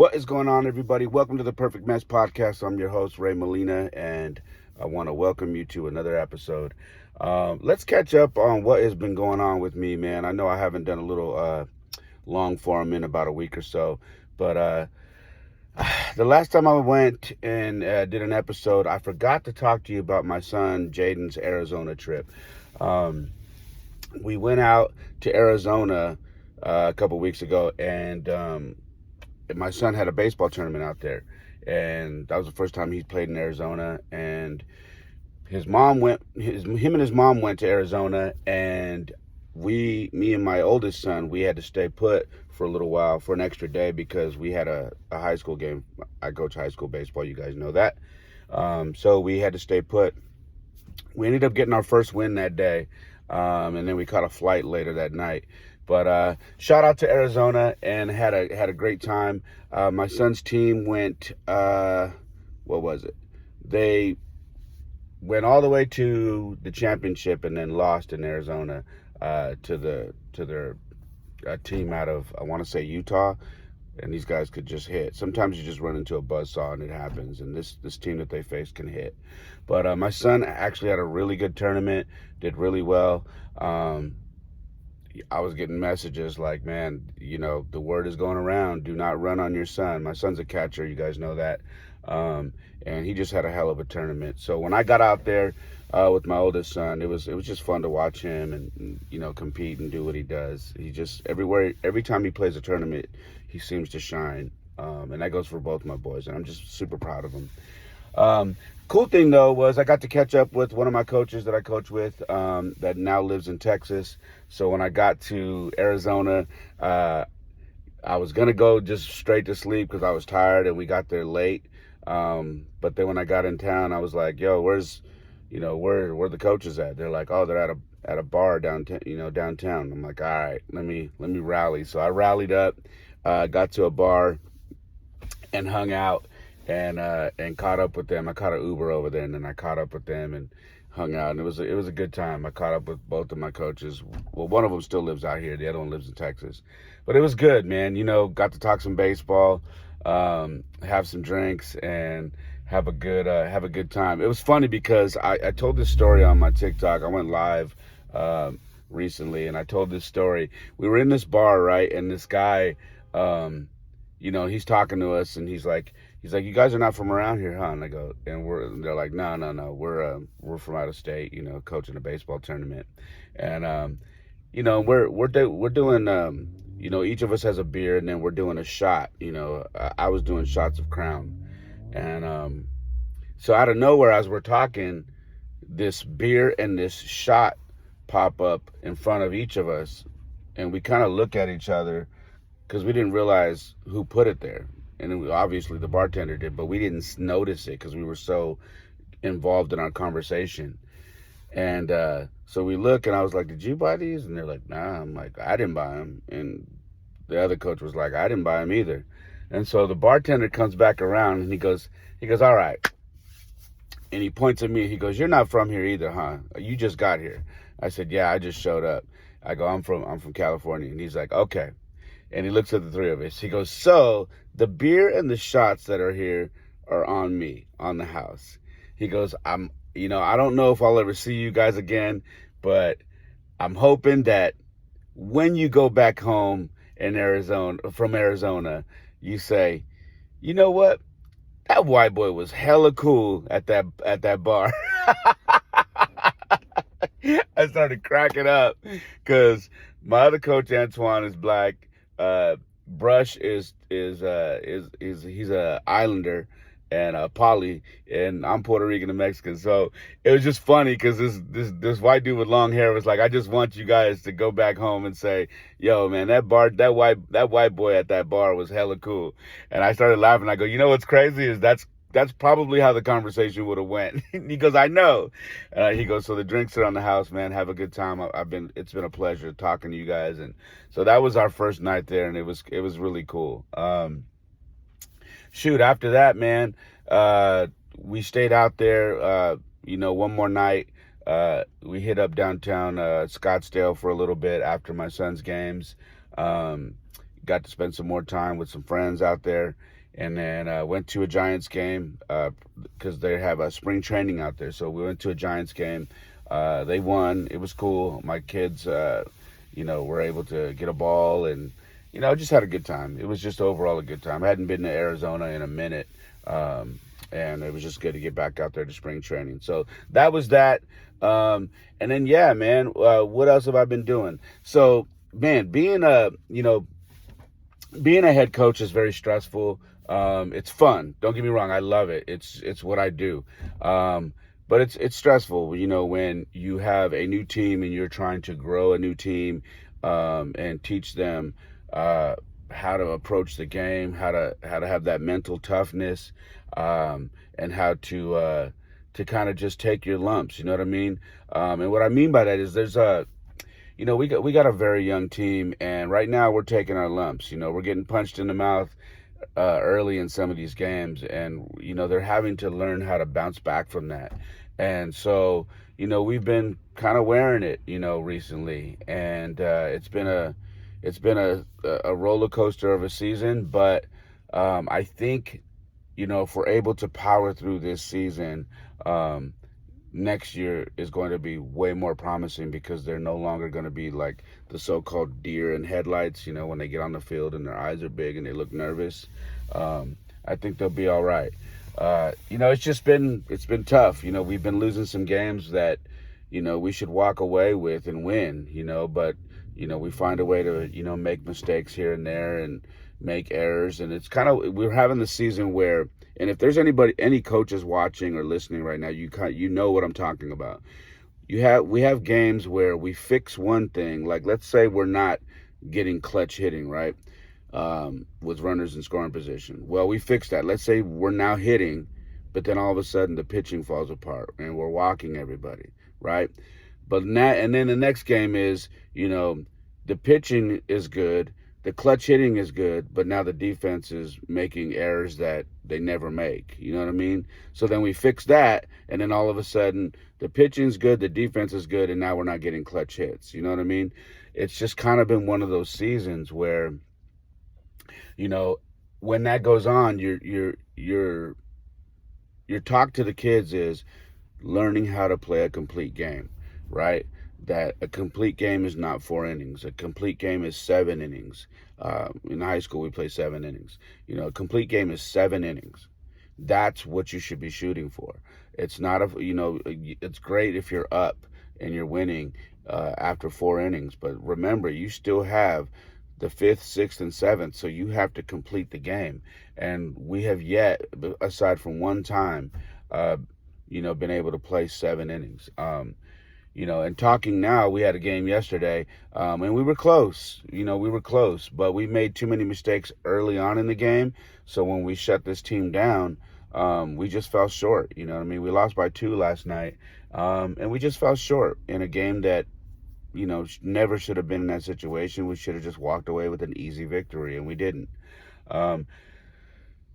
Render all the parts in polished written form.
What is going on, everybody? Welcome to the Perfect Mess Podcast. I'm your host, Ray Molina, and I want to welcome you to another episode. Let's catch up on what has been going on with me, man. I know I haven't done a little long form in about a week or so, but the last time I went and did an episode, I forgot to talk to you about my son Jaden's Arizona trip. Um, we went out to Arizona a couple weeks ago, and my son had a baseball tournament out there, and that was the first time he's played in Arizona. And him and his mom went to Arizona, and me and my oldest son, we had to stay put for a little while for an extra day because we had a high school game. I coach high school baseball, you guys know that. So we had to stay put. We ended up getting our first win that day, and then we caught a flight later that night. But shout out to Arizona, and had a great time. My son's team went. What was it? They went all the way to the championship and then lost in Arizona to their team out of, I want to say, Utah. And these guys could just hit. Sometimes you just run into a buzzsaw and it happens. And this team that they faced can hit. But my son actually had a really good tournament, did really well. I was getting messages like, man, the word is going around. Do not run on your son. My son's a catcher. You guys know that. And he just had a hell of a tournament. So when I got out there with my oldest son, it was just fun to watch him and compete and do what he does. He just every time he plays a tournament, he seems to shine. And that goes for both my boys. And I'm just super proud of him. Cool thing though was I got to catch up with one of my coaches that I coach with that now lives in Texas. So when I got to Arizona, I was gonna go just straight to sleep because I was tired and we got there late. But then when I got in town, I was like, "Yo, where the coaches at?" They're like, "Oh, they're at a bar downtown." I'm like, "All right, let me rally." So I rallied up, got to a bar, and hung out and caught up with them. I caught an Uber over there, and then I caught up with them and hung out, and it was a good time. I caught up with both of my coaches. Well, one of them still lives out here. The other one lives in Texas. But it was good, man. Got to talk some baseball, have some drinks, and have a good time. It was funny because I told this story on my TikTok. I went live recently, and I told this story. We were in this bar, right, and this guy, he's talking to us, and he's like, "You guys are not from around here, huh?" And I go, and they're like, "No, we're from out of state, coaching a baseball tournament." And we're doing, each of us has a beer, and then we're doing a shot. I was doing shots of Crown, and so out of nowhere, as we're talking, this beer and this shot pop up in front of each of us, and we kind of look at each other because we didn't realize who put it there. And obviously the bartender did, but we didn't notice it because we were so involved in our conversation. And so we look, and I was like, "Did you buy these?" And they're like, "Nah." I'm like, "I didn't buy them." And the other coach was like, "I didn't buy them either." And so the bartender comes back around, and he goes, "All right." And he points at me. He goes, "You're not from here either, huh? You just got here." I said, "Yeah, I just showed up." I go, I'm from California." And he's like, "Okay." And he looks at the three of us. He goes, "So the beer and the shots that are here are on me, on the house." He goes, I don't know if I'll ever see you guys again, but I'm hoping that when you go back home from Arizona, you say, 'You know what? That white boy was hella cool at that bar.'" I started cracking up because my other coach Antoine is black. Brush is he's a Islander, and Polly, and I'm Puerto Rican and Mexican. So it was just funny because this white dude with long hair was like, "I just want you guys to go back home and say, 'Yo, man, that white boy at that bar was hella cool.'" And I started laughing. I go, "You know what's crazy is that's probably how the conversation would have went." He goes, "I know." He goes, "So the drinks are on the house, man. Have a good time. It's been a pleasure talking to you guys." And so that was our first night there, and it was really cool. Shoot, after that, man, we stayed out there, one more night. We hit up downtown Scottsdale for a little bit after my son's games. got to spend some more time with some friends out there, and then went to a Giants game because they have a spring training out there. So we went to a Giants game. They won. It was cool. My kids, were able to get a ball and, just had a good time. It was just overall a good time. I hadn't been to Arizona in a minute, and it was just good to get back out there to spring training. So that was that. And then, yeah, man, what else have I been doing? So, man, being a head coach is very stressful. It's fun. Don't get me wrong. I love it. It's what I do. But it's stressful, when you have a new team and you're trying to grow a new team, and teach them, how to approach the game, how to have that mental toughness, and how to kind of just take your lumps. You know what I mean? And what I mean by that is we got a very young team, and right now we're taking our lumps. We're getting punched in the mouth early in some of these games, and they're having to learn how to bounce back from that. And so we've been kind of wearing it recently, and it's been a roller coaster of a season. But I think if we're able to power through this season, next year is going to be way more promising, because they're no longer going to be like the so-called deer in headlights, when they get on the field and their eyes are big and they look nervous. I think they'll be all right. It's been tough. We've been losing some games that, we should walk away with and win, but, we find a way to, make mistakes here and there and make errors. And it's we're having the season where, and if there's any coaches watching or listening right now, you know what I'm talking about. We have games where we fix one thing, like let's say we're not getting clutch hitting, right? With runners in scoring position. Well, we fixed that. Let's say we're now hitting, but then all of a sudden the pitching falls apart and we're walking everybody, right? And then the next game is, the pitching is good, the clutch hitting is good, but now the defense is making errors that they never make. You know what I mean? So then we fix that, and then all of a sudden the pitching's good, the defense is good, and now we're not getting clutch hits. You know what I mean? It's just kind of been one of those seasons where, when that goes on, your talk to the kids is learning how to play a complete game, right? That a complete game is not 4 innings. A complete game is 7 innings. In high school, we play 7 innings. A complete game is 7 innings. That's what you should be shooting for. It's not it's great if you're up and you're winning after 4 innings, but remember, you still have the 5th, 6th, and 7th, so you have to complete the game. And we have yet, aside from one time, been able to play 7 innings. And talking now, we had a game yesterday, and we were close. But we made too many mistakes early on in the game. So when we shut this team down, we just fell short. You know what I mean? We lost by 2 last night, and we just fell short in a game that, never should have been in that situation. We should have just walked away with an easy victory, and we didn't.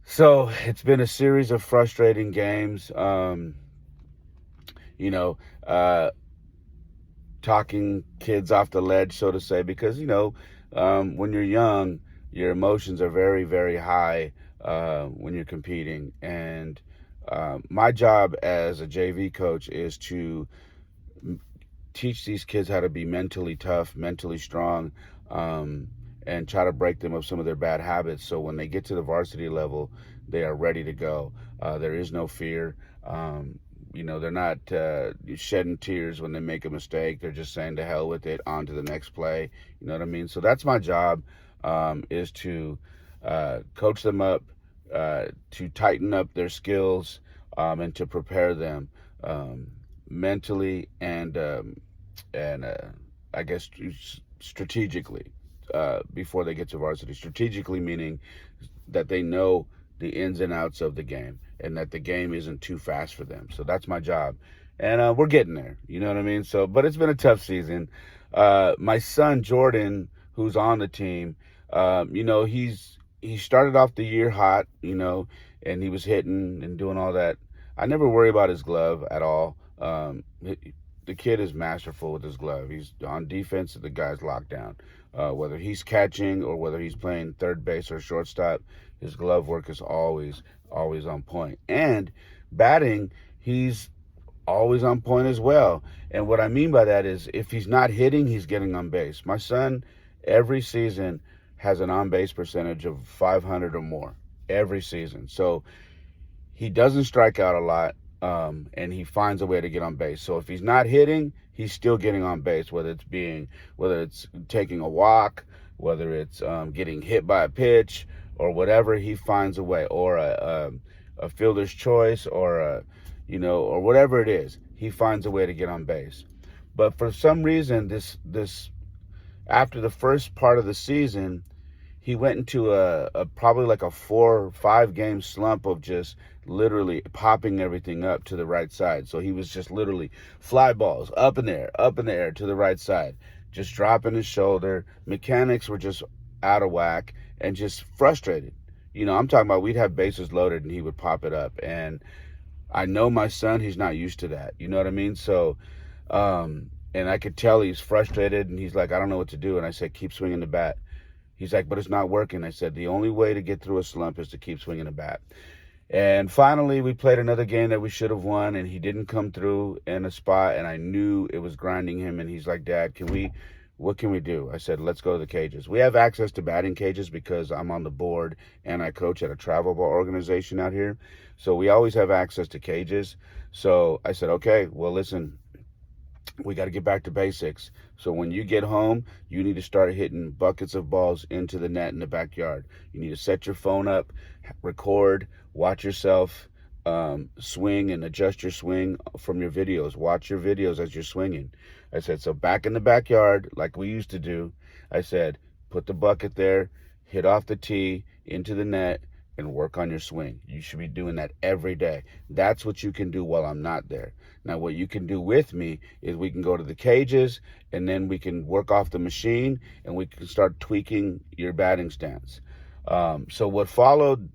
So it's been a series of frustrating games. Talking kids off the ledge, so to say, because, when you're young, your emotions are very, very high when you're competing. And my job as a JV coach is to teach these kids how to be mentally tough, mentally strong, and try to break them of some of their bad habits. So when they get to the varsity level, they are ready to go. There is no fear. They're not shedding tears when they make a mistake. They're just saying to hell with it, on to the next play. You know what I mean? So that's my job, is to coach them up, to tighten up their skills, and to prepare them mentally and I guess strategically before they get to varsity. Strategically meaning that they know the ins and outs of the game, and that the game isn't too fast for them. So that's my job, and we're getting there. You know what I mean? So, but it's been a tough season. My son Jordan, who's on the team, he started off the year hot, and he was hitting and doing all that. I never worry about his glove at all. the kid is masterful with his glove. He's on defense, the guy's locked down. Whether he's catching or whether he's playing third base or shortstop, his glove work is always on point. And batting, he's always on point as well. And what I mean by that is if he's not hitting, he's getting on base. My son, every season, has an on base percentage of 500 or more every season. So he doesn't strike out a lot, and he finds a way to get on base. So if he's not hitting, he's still getting on base, whether it's taking a walk, whether it's getting hit by a pitch or whatever. He finds a way, or a fielder's choice, or or whatever it is. He finds a way to get on base. But for some reason, this after the first part of the season, he went into a probably like a 4 or 5 game slump of just literally popping everything up to the right side. So he was just literally fly balls up in the air to the right side, just dropping his shoulder. Mechanics were just out of whack and just frustrated. I'm talking about we'd have bases loaded and he would pop it up. And I know my son, he's not used to that. You know what I mean? So, and I could tell he's frustrated and he's like, I don't know what to do. And I said, keep swinging the bat. He's like, but it's not working. I said, the only way to get through a slump is to keep swinging the bat. And finally, we played another game that we should have won, and he didn't come through in a spot, and I knew it was grinding him. And he's like, Dad, what can we do? I said, let's go to the cages. We have access to batting cages because I'm on the board and I coach at a travel ball organization out here. So we always have access to cages. So I said, okay, well, listen, we got to get back to basics. So when you get home, you need to start hitting buckets of balls into the net in the backyard. You need to set your phone up, record, watch yourself swing and adjust your swing from your videos. Watch your videos as you're swinging. I said, so back in the backyard, like we used to do, I said, put the bucket there, hit off the tee, into the net, and work on your swing. You should be doing that every day. That's what you can do while I'm not there. Now, what you can do with me is we can go to the cages, and then we can work off the machine, and we can start tweaking your batting stance. So what followed,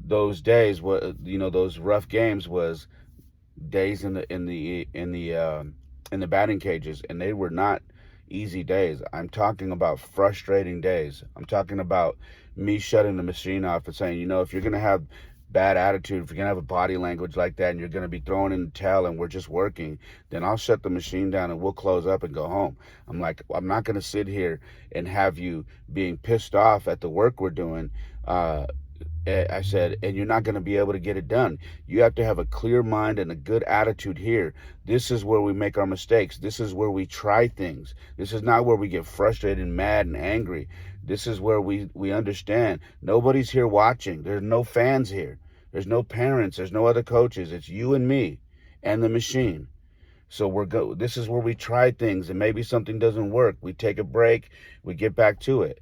those days, those rough games was days in the batting cages, and they were not easy days. I'm talking about frustrating days. I'm talking about me shutting the machine off and saying, if you're going to have bad attitude, if you're going to have a body language like that and you're going to be throwing in the towel and we're just working, then I'll shut the machine down and we'll close up and go home. I'm like, I'm not going to sit here and have you being pissed off at the work we're doing. I said, and you're not going to be able to get it done. You have to have a clear mind and a good attitude here. This is where we make our mistakes. This is where we try things. This is not where we get frustrated and mad and angry. This is where we understand nobody's here watching. There's no fans here. There's no parents. There's no other coaches. It's you and me and the machine. So this is where we try things, and maybe something doesn't work. We take a break. We get back to it.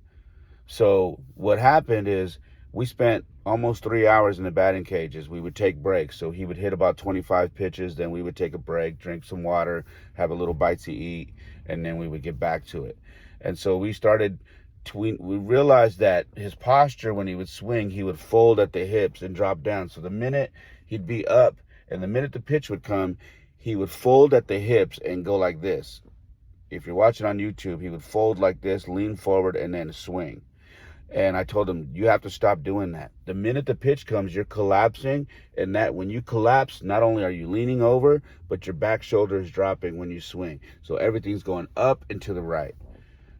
So what happened is we spent almost 3 hours in the batting cages. We would take breaks. So he would hit about 25 pitches. Then we would take a break, drink some water, have a little bite to eat, and then we would get back to it. And so we realized that his posture when he would swing, he would fold at the hips and drop down. So the minute he'd be up and the minute the pitch would come, he would fold at the hips and go like this. If you're watching on YouTube, he would fold like this, lean forward, and then swing. And I told him, you have to stop doing that. The minute the pitch comes, you're collapsing. And that when you collapse, not only are you leaning over, but your back shoulder is dropping when you swing. So everything's going up and to the right.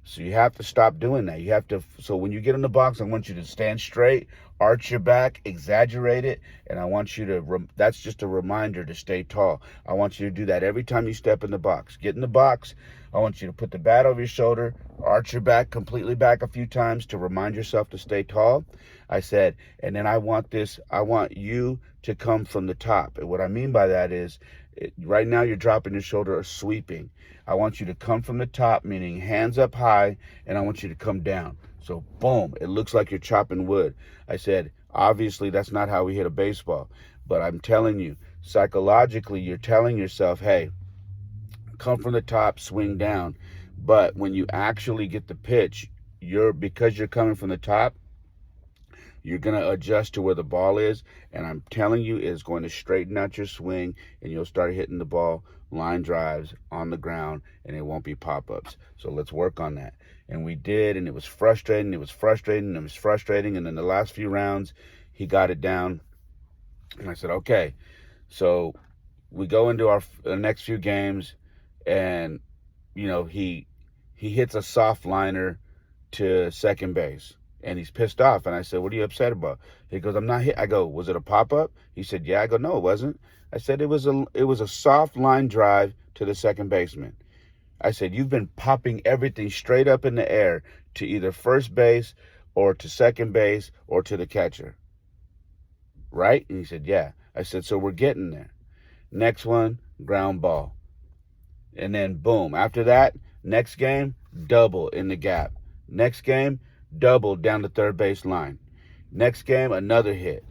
So you have to stop doing that. So when you get in the box, I want you to stand straight, arch your back, exaggerate it. And I want you to, that's just a reminder to stay tall. I want you to do that every time you step in the box. Get in the box. I want you to put the bat over your shoulder, arch your back completely back a few times to remind yourself to stay tall. I said, and then I want you to come from the top. And what I mean by that is, right now you're dropping your shoulder or sweeping. I want you to come from the top, meaning hands up high, and I want you to come down. So boom, it looks like you're chopping wood. I said, obviously that's not how we hit a baseball, but I'm telling you, psychologically, you're telling yourself, hey, come from the top, swing down. But when you actually get the pitch, because you're coming from the top, You're going to adjust to where the ball is, and I'm telling you, it's going to straighten out your swing, and you'll start hitting the ball line drives on the ground, and it won't be pop-ups. So let's work on that. And we did, and it was frustrating. It was frustrating. It was frustrating. And then the last few rounds, he got it down. And I said, okay. So we go into our next few games, and, you know, he hits a soft liner to second base. And he's pissed off. And I said, what are you upset about? He goes, I'm not hit. I go, was it a pop-up? He said, yeah. I go, no, it wasn't. I said, it was a soft line drive to the second baseman. I said, you've been popping everything straight up in the air to either first base or to second base or to the catcher. Right? And he said, yeah. I said, so we're getting there. Next one, ground ball. And then boom. After that, next game, double in the gap. Next game, double down the third base line. Next game, another hit.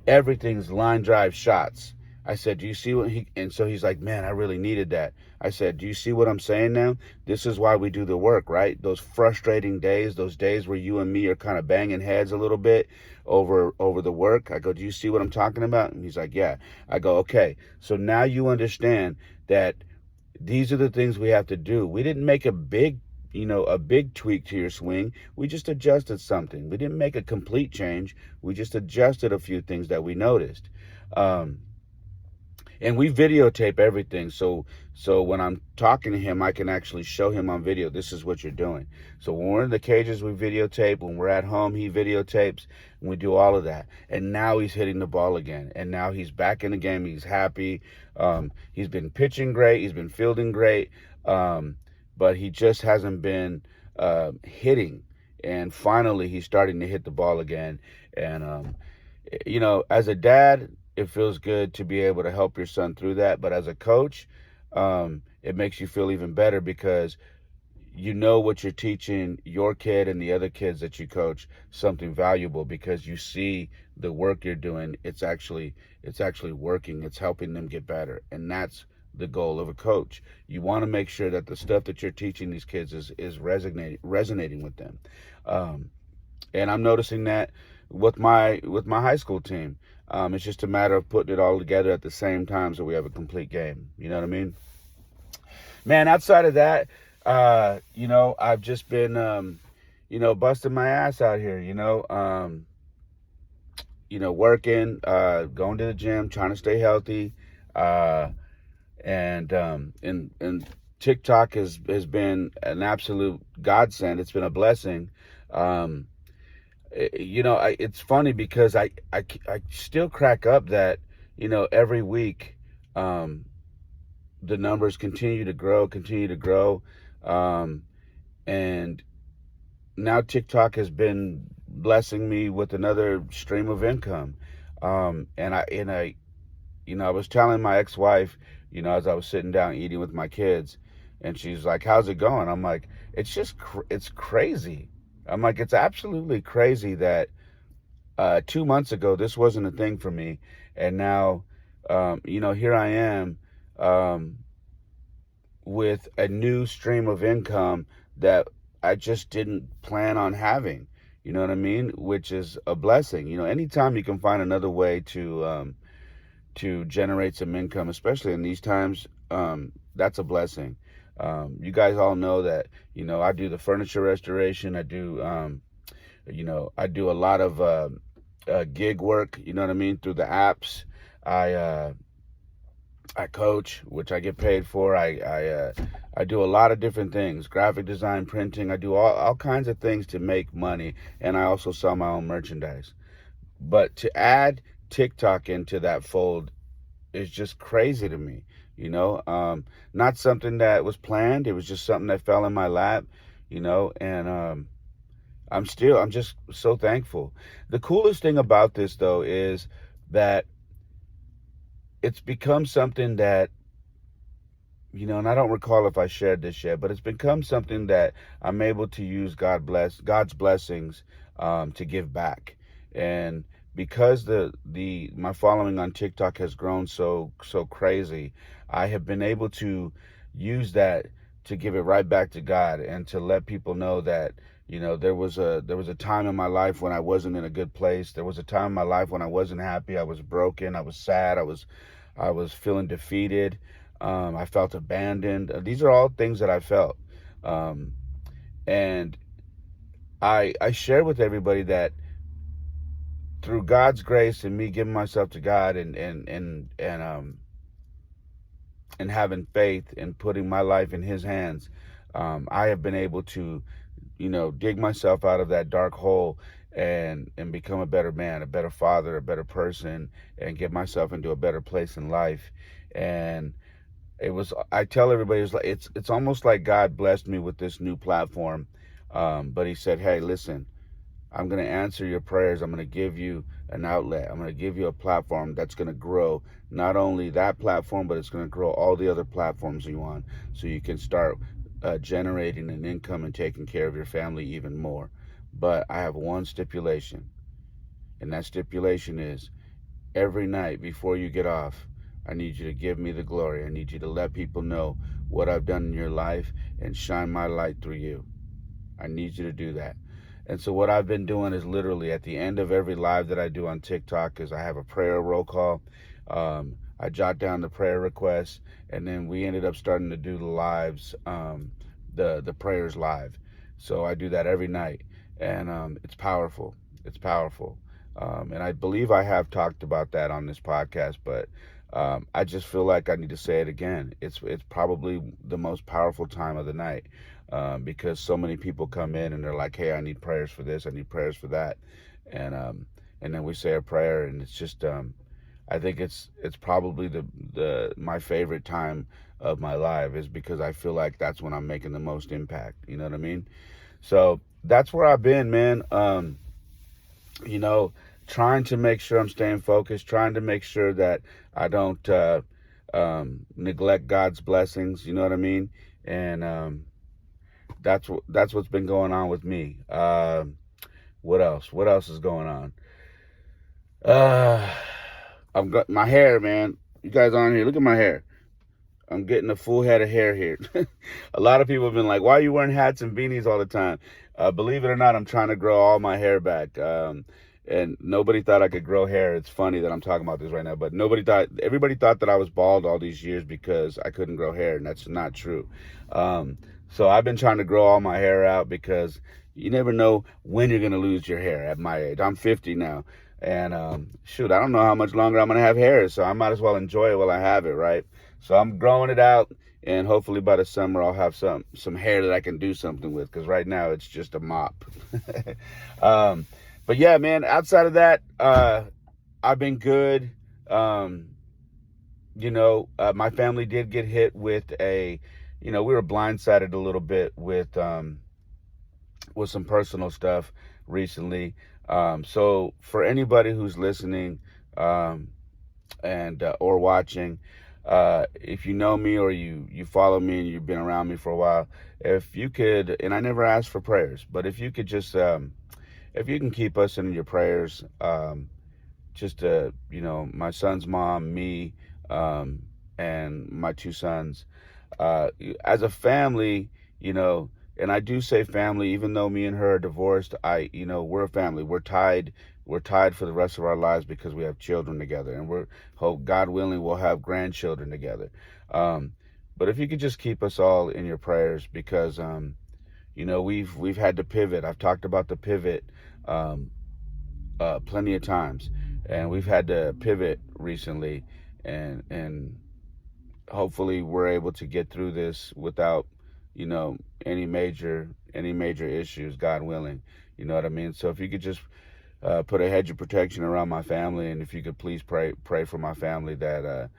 Everything's line drive shots. I said, do you see what he... And so he's like, man, I really needed that. I said, do you see what I'm saying now? This is why we do the work, right? Those frustrating days, those days where you and me are kind of banging heads a little bit over the work. I go, do you see what I'm talking about? And he's like, yeah. I go, okay. So now you understand that these are the things we have to do. We didn't make a big tweak to your swing. We just adjusted something. We didn't make a complete change. We just adjusted a few things that we noticed. And we videotape everything. So when I'm talking to him, I can actually show him on video, this is what you're doing. So when we're in the cages, we videotape. When we're at home, he videotapes. And we do all of that. And now he's hitting the ball again. And now he's back in the game. He's happy. He's been pitching great. He's been fielding great. But he just hasn't been hitting. And finally, he's starting to hit the ball again. And, as a dad, it feels good to be able to help your son through that. But as a coach, it makes you feel even better because you know what you're teaching your kid and the other kids that you coach something valuable because you see the work you're doing. It's actually working. It's helping them get better. And that's the goal of a coach. You want to make sure that the stuff that you're teaching these kids is resonating with them. And I'm noticing that with my high school team. It's just a matter of putting it all together at the same time so we have a complete game. You know what I mean? Man, outside of that, I've just been, busting my ass out here, working, going to the gym, trying to stay healthy. And TikTok has been an absolute godsend. It's been a blessing. It's funny because I still crack up that, every week, the numbers continue to grow. And now TikTok has been blessing me with another stream of income. And I was telling my ex-wife, as I was sitting down eating with my kids, and she's like, how's it going? I'm like, it's crazy. I'm like, it's absolutely crazy that 2 months ago, this wasn't a thing for me. And now, here I am with a new stream of income that I just didn't plan on having. You know what I mean? Which is a blessing. Anytime you can find another way to generate some income, especially in these times, that's a blessing. You guys all know that, I do the furniture restoration. I do, I do a lot of gig work, you know what I mean, through the apps. I coach, which I get paid for. I do a lot of different things, graphic design, printing. I do all kinds of things to make money, and I also sell my own merchandise. But to add TikTok into that fold is just crazy to me. Not something that was planned. It was just something that fell in my lap, and I'm just so thankful. The coolest thing about this, though, is that it's become something that, and I don't recall if I shared this yet, but it's become something that I'm able to use God's blessings to give back. And because my following on TikTok has grown so crazy, I have been able to use that to give it right back to God and to let people know that, There was a time in my life when I wasn't in a good place. There was a time in my life when I wasn't happy. I was broken. I was sad. I was feeling defeated. I felt abandoned. These are all things that I felt. Um, and I shared with everybody that through God's grace and me giving myself to God and having faith and putting my life in His hands, I have been able to, dig myself out of that dark hole and become a better man, a better father, a better person, and get myself into a better place in life. And I tell everybody, it's almost like God blessed me with this new platform. But He said, hey, listen, I'm going to answer your prayers. I'm going to give you an outlet. I'm going to give you a platform that's going to grow not only that platform, but it's going to grow all the other platforms you on, so you can start generating an income and taking care of your family even more. But I have one stipulation, and that stipulation is every night before you get off, I need you to give me the glory. I need you to let people know what I've done in your life and shine my light through you. I need you to do that. And so what I've been doing is literally at the end of every live that I do on TikTok is I have a prayer roll call. I jot down the prayer requests, and then we ended up starting to do the lives, the prayers live. So I do that every night, and it's powerful. It's powerful. And I believe I have talked about that on this podcast, but I just feel like I need to say it again. It's probably the most powerful time of the night, because so many people come in and they're like, "Hey, I need prayers for this. I need prayers for that," and then we say a prayer, and it's just I think it's probably the my favorite time of my life, is because I feel like that's when I'm making the most impact. You know what I mean? So that's where I've been, man. You know, trying to make sure I'm staying focused, trying to make sure that I don't neglect God's blessings. You know what I mean? And that's what's been going on with me. What else? What else is going on? Uh, I've got my hair, man. You guys on here? Look at my hair. I'm getting a full head of hair here. A lot of people have been like, "Why are you wearing hats and beanies all the time?" Believe it or not, I'm trying to grow all my hair back. And nobody thought I could grow hair. It's funny that I'm talking about this right now, but everybody thought that I was bald all these years because I couldn't grow hair, and that's not true. So I've been trying to grow all my hair out because you never know when you're going to lose your hair at my age. I'm 50 now. And shoot, I don't know how much longer I'm going to have hair, so I might as well enjoy it while I have it, right? So I'm growing it out, and hopefully by the summer I'll have some hair that I can do something with, because right now it's just a mop. But yeah, man, outside of that, I've been good. My family did get hit with we were blindsided a little bit with some personal stuff recently. So for anybody who's listening and or watching, if you know me or you follow me and you've been around me for a while, if you could, and I never asked for prayers, but if you could just, if you can keep us in your prayers, my son's mom, me, and my two sons, as a family, and I do say family, even though me and her are divorced, we're a family. We're tied for the rest of our lives because we have children together, and we're, hope God willing, we'll have grandchildren together. But if you could just keep us all in your prayers, because we've had to pivot. I've talked about the pivot plenty of times, and we've had to pivot recently, and hopefully we're able to get through this without any major issues, God willing. You know what I mean? So if you could just put a hedge of protection around my family, and if you could please pray for my family that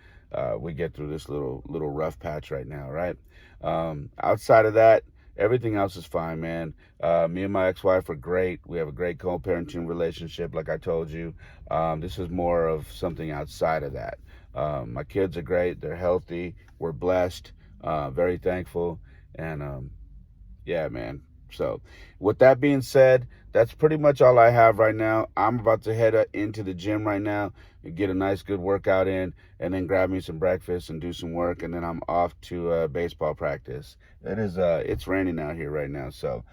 we get through this little rough patch right now, right? Outside of that, everything else is fine, man. Me and my ex-wife are great. We have a great co-parenting relationship, like I told you. This is more of something outside of that. My kids are great. They're healthy. We're blessed. Very thankful. And yeah, man. So with that being said, that's pretty much all I have right now. I'm about to head into the gym right now and get a nice good workout in, and then grab me some breakfast and do some work, and then I'm off to baseball practice. It's raining out here right now, so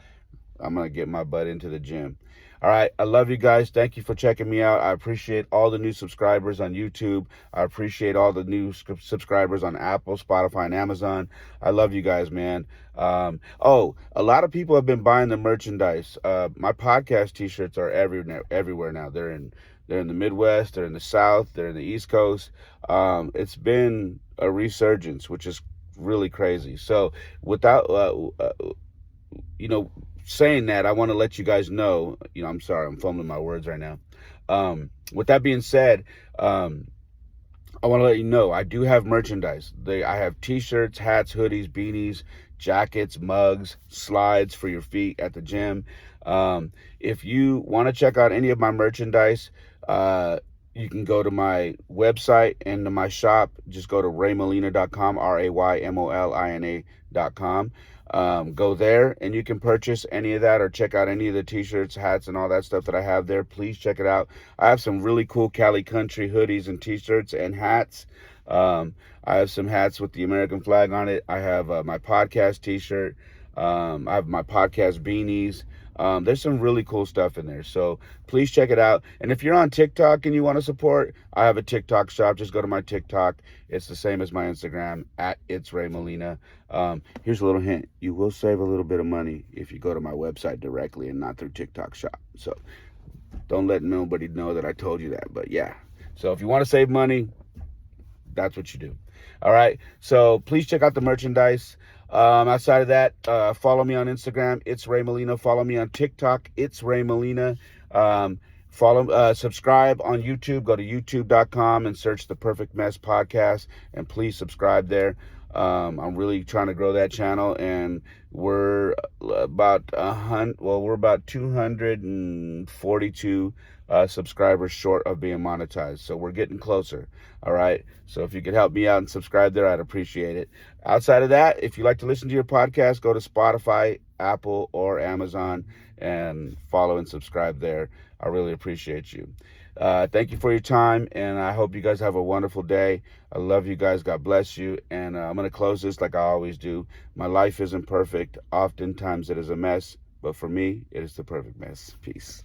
I'm going to get my butt into the gym. All right. I love you guys. Thank you for checking me out. I appreciate all the new subscribers on YouTube. I appreciate all the new subscribers on Apple, Spotify, and Amazon. I love you guys, man. Oh, a lot of people have been buying the merchandise. My podcast t-shirts are everywhere now. They're in the Midwest, they're in the South, they're in the East Coast. It's been a resurgence, which is really crazy. So without, saying that, I want to let you guys know, I'm sorry, I'm fumbling my words right now. With that being said, I want to let you know, I do have merchandise. I have t-shirts, hats, hoodies, beanies, jackets, mugs, slides for your feet at the gym. If you want to check out any of my merchandise, you can go to my website and to my shop. Just go to raymolina.com, RAYMOLINA.com. Go there and you can purchase any of that or check out any of the t-shirts, hats, and all that stuff that I have there. Please check it out. I have some really cool Cali Country hoodies and t-shirts and hats. I have some hats with the American flag on it. I have my podcast t-shirt. I have my podcast beanies. There's some really cool stuff in there. So please check it out. And if you're on TikTok and you want to support, I have a TikTok shop. Just go to my TikTok. It's the same as my Instagram, @It'sRayMolina. Here's a little hint. You will save a little bit of money if you go to my website directly and not through TikTok shop. So don't let nobody know that I told you that. But yeah. So if you want to save money, that's what you do. All right. So please check out the merchandise. Outside of that, follow me on Instagram. It's Ray Molina. Follow me on TikTok. It's Ray Molina. Subscribe on YouTube. Go to youtube.com and search The Perfect Mess Podcast, and please subscribe there. I'm really trying to grow that channel, and we're about 242 subscribers short of being monetized. So we're getting closer. All right. So if you could help me out and subscribe there, I'd appreciate it. Outside of that, if you like to listen to your podcast, go to Spotify, Apple, or Amazon and follow and subscribe there. I really appreciate you. Thank you for your time, and I hope you guys have a wonderful day. I love you guys. God bless you. And I'm going to close this like I always do. My life isn't perfect. Oftentimes it is a mess, but for me, it is the perfect mess. Peace.